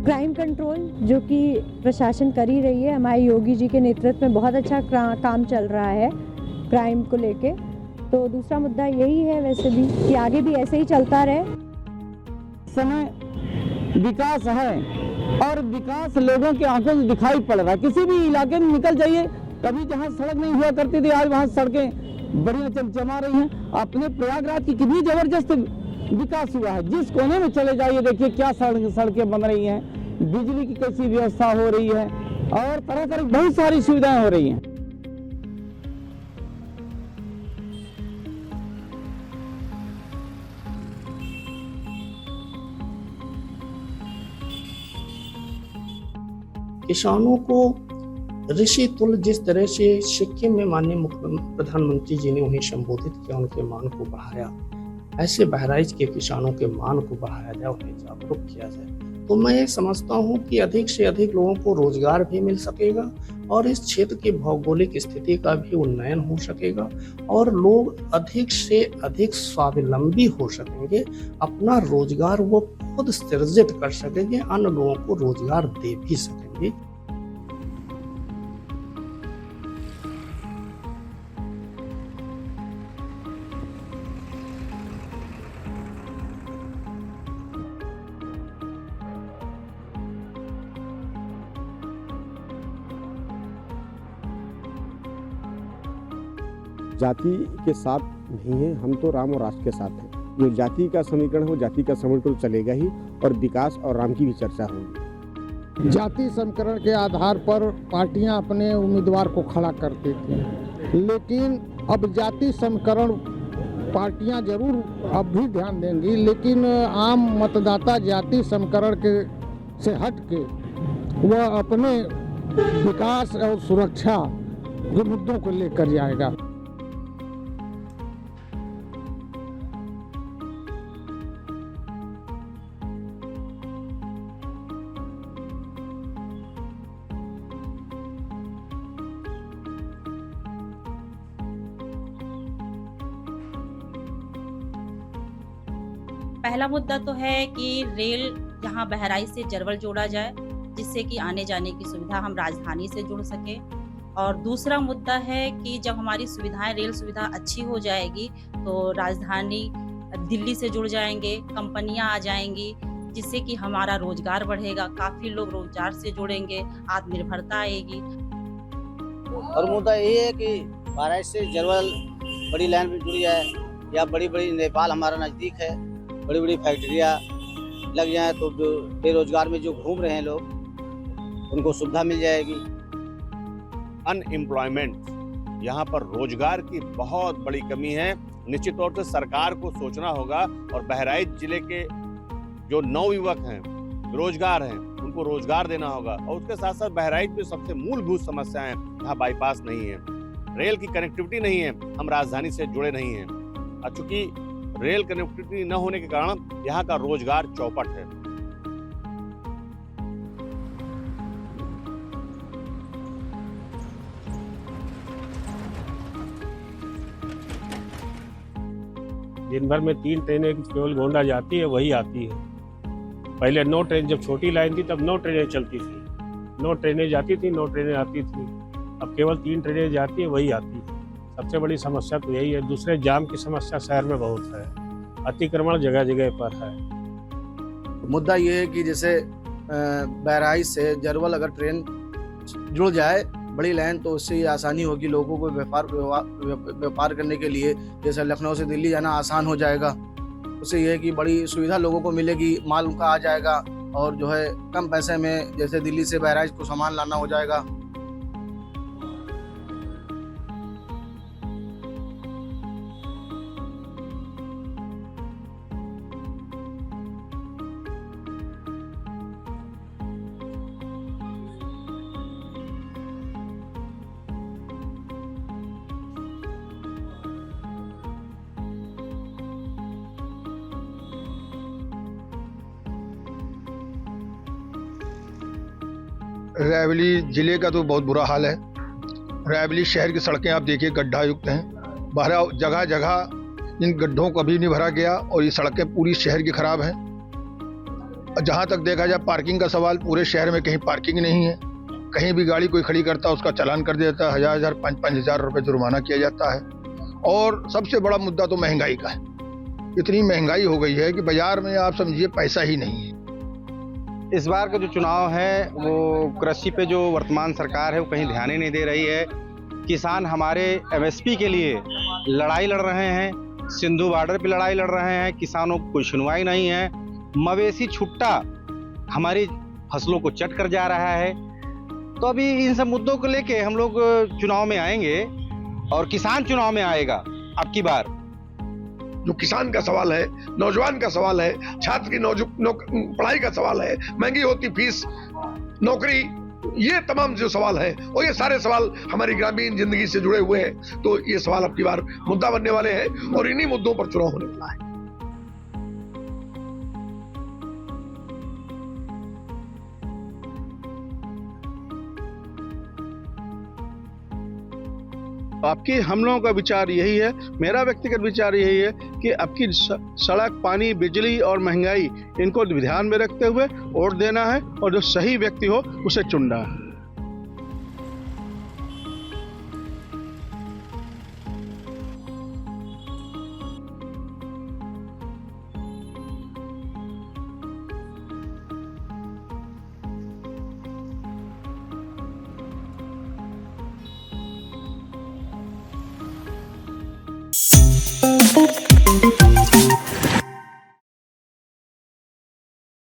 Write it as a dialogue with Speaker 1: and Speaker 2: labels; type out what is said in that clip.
Speaker 1: Crime control जो कि प्रशासन कर ही रही है, हमारे योगी जी के नेतृत्व में बहुत अच्छा काम चल रहा है क्राइम को लेके। तो दूसरा मुद्दा यही है वैसे भी कि आगे भी ऐसे ही चलता रहे।
Speaker 2: समय विकास है और विकास लोगों के आंखों से दिखाई पड़ रहा है। किसी भी इलाके में निकल जाइए, कभी जहाँ सड़क नहीं हुआ करती थी आज वहाँ सड़कें बढ़िया चमचमा रही हैं। अपने प्रयागराज की कितनी जबरदस्त विकास हुआ है। जिस कोने में चले जाइए देखिए क्या सड़कें बन रही हैं, बिजली की कैसी व्यवस्था हो रही है और तरह तरह की बहुत सारी सुविधाएं हो रही हैं।
Speaker 3: किसानों को ऋषि तुल्य जिस तरह से सिक्किम में माननीय प्रधानमंत्री जी ने उन्हें संबोधित किया, उनके मान को बढ़ाया, ऐसे बहराइच के किसानों के मान को बढ़ाया जाए, उन्हें जागरूक किया जाए। तो मैं ये समझता हूँ कि अधिक से अधिक लोगों को रोजगार भी मिल सकेगा और इस क्षेत्र की भौगोलिक स्थिति का भी उन्नयन हो सकेगा और लोग अधिक से अधिक स्वावलंबी हो सकेंगे। अपना रोजगार वो खुद सृजित कर सकेंगे, अन्य लोगों को रोजगार दे भी सकेंगे।
Speaker 4: जाति के साथ नहीं है, हम तो राम और राष्ट्र के साथ हैं। जो जाति का समीकरण हो, जाति का समीकरण तो चलेगा ही और विकास और राम की भी चर्चा होगी।
Speaker 5: जाति समीकरण के आधार पर पार्टियां अपने उम्मीदवार को खड़ा करती थी, लेकिन अब जाति समीकरण पार्टियां जरूर अब भी ध्यान देंगी, लेकिन आम मतदाता जाति समीकरण के से हट के वह अपने विकास और सुरक्षा के मुद्दों को लेकर जाएगा।
Speaker 6: पहला मुद्दा तो है कि रेल यहाँ बहराइच से जरवल जोड़ा जाए, जिससे कि आने जाने की सुविधा हम राजधानी से जुड़ सके। और दूसरा मुद्दा है कि जब हमारी सुविधाएं, रेल सुविधा अच्छी हो जाएगी तो राजधानी दिल्ली से जुड़ जाएंगे, कंपनियां आ जाएंगी, जिससे कि हमारा रोजगार बढ़ेगा, काफ़ी लोग रोजगार से जुड़ेंगे, आत्मनिर्भरता आएगी।
Speaker 7: और मुद्दा ये है कि बहराइच से जरवल बड़ी लाइन भी जुड़ी है, या बड़ी बड़ी नेपाल हमारा नज़दीक है, बड़ी बड़ी फैक्ट्रियाँ लग जाएं तो बेरोजगार में जो घूम रहे हैं लोग, उनको सुविधा मिल जाएगी।
Speaker 8: अनएम्प्लॉयमेंट, यहाँ पर रोजगार की बहुत बड़ी कमी है। निश्चित तौर से सरकार को सोचना होगा और बहराइच जिले के जो नवयुवक हैं, रोजगार हैं, उनको रोजगार देना होगा। और उसके साथ साथ बहराइच में सबसे मूलभूत समस्याएं, यहाँ बाईपास नहीं है, रेल की कनेक्टिविटी नहीं है, हम राजधानी से जुड़े नहीं हैं। और चूंकि रेल कनेक्टिविटी न होने के कारण यहाँ का रोजगार चौपट है।
Speaker 9: दिन भर में 3 ट्रेनें केवल गोंडा जाती है, वही आती है। पहले 9 ट्रेन, जब छोटी लाइन थी तब 9 ट्रेनें चलती थी, 9 ट्रेनें जाती थी, 9 ट्रेनें आती थी। अब केवल 3 ट्रेनें जाती है, वही आती है। सबसे बड़ी समस्या तो यही है। दूसरे जाम की समस्या शहर में बहुत है, अतिक्रमण जगह जगह पर है।
Speaker 10: मुद्दा ये है कि जैसे बहराइच से जरवल अगर ट्रेन जुड़ जाए बड़ी लाइन, तो उससे ये आसानी होगी लोगों को व्यापार करने के लिए। जैसे लखनऊ से दिल्ली जाना आसान हो जाएगा, उससे ये है कि बड़ी सुविधा लोगों को मिलेगी, माल उनका आ जाएगा और जो है कम पैसे में जैसे दिल्ली से बहराइच को सामान लाना हो जाएगा।
Speaker 11: रायबरेली ज़िले का तो बहुत बुरा हाल है। रायबरेली शहर की सड़कें आप देखिए गड्ढा युक्त हैं, भरा जगह जगह इन गड्ढों को अभी नहीं भरा गया और ये सड़कें पूरी शहर की खराब हैं। जहाँ तक देखा जाए पार्किंग का सवाल, पूरे शहर में कहीं पार्किंग नहीं है। कहीं भी गाड़ी कोई खड़ी करता है उसका चालान कर दिया जाता है, 1000 5,000 रुपये जुर्माना किया जाता है। और सबसे बड़ा मुद्दा तो महंगाई का है। इतनी महंगाई हो गई है कि बाजार में आप समझिए पैसा ही नहीं है।
Speaker 12: इस बार का जो चुनाव है वो कृषि पे जो वर्तमान सरकार है वो कहीं ध्यान ही नहीं दे रही है। किसान हमारे एमएसपी के लिए लड़ाई लड़ रहे हैं, सिंधु बॉर्डर पे लड़ाई लड़ रहे हैं, किसानों को कोई सुनवाई नहीं है। मवेशी छुट्टा हमारी फसलों को चट कर जा रहा है। तो अभी इन सब मुद्दों को लेके हम लोग चुनाव में आएंगे और किसान चुनाव में आएगा अब की बार।
Speaker 11: जो किसान का सवाल है, नौजवान का सवाल है, छात्र की पढ़ाई का सवाल है, महंगी होती फीस, नौकरी, ये तमाम जो सवाल है और ये सारे सवाल हमारी ग्रामीण जिंदगी से जुड़े हुए हैं। तो ये सवाल अब की बार मुद्दा बनने वाले हैं और इन्हीं मुद्दों पर चुनाव होने वाला है।
Speaker 13: आपकी हम लोगों का विचार यही है, मेरा व्यक्तिगत विचार यही है कि आपकी सड़क, पानी, बिजली और महंगाई, इनको ध्यान में रखते हुए वोट देना है और जो सही व्यक्ति हो उसे चुनना है।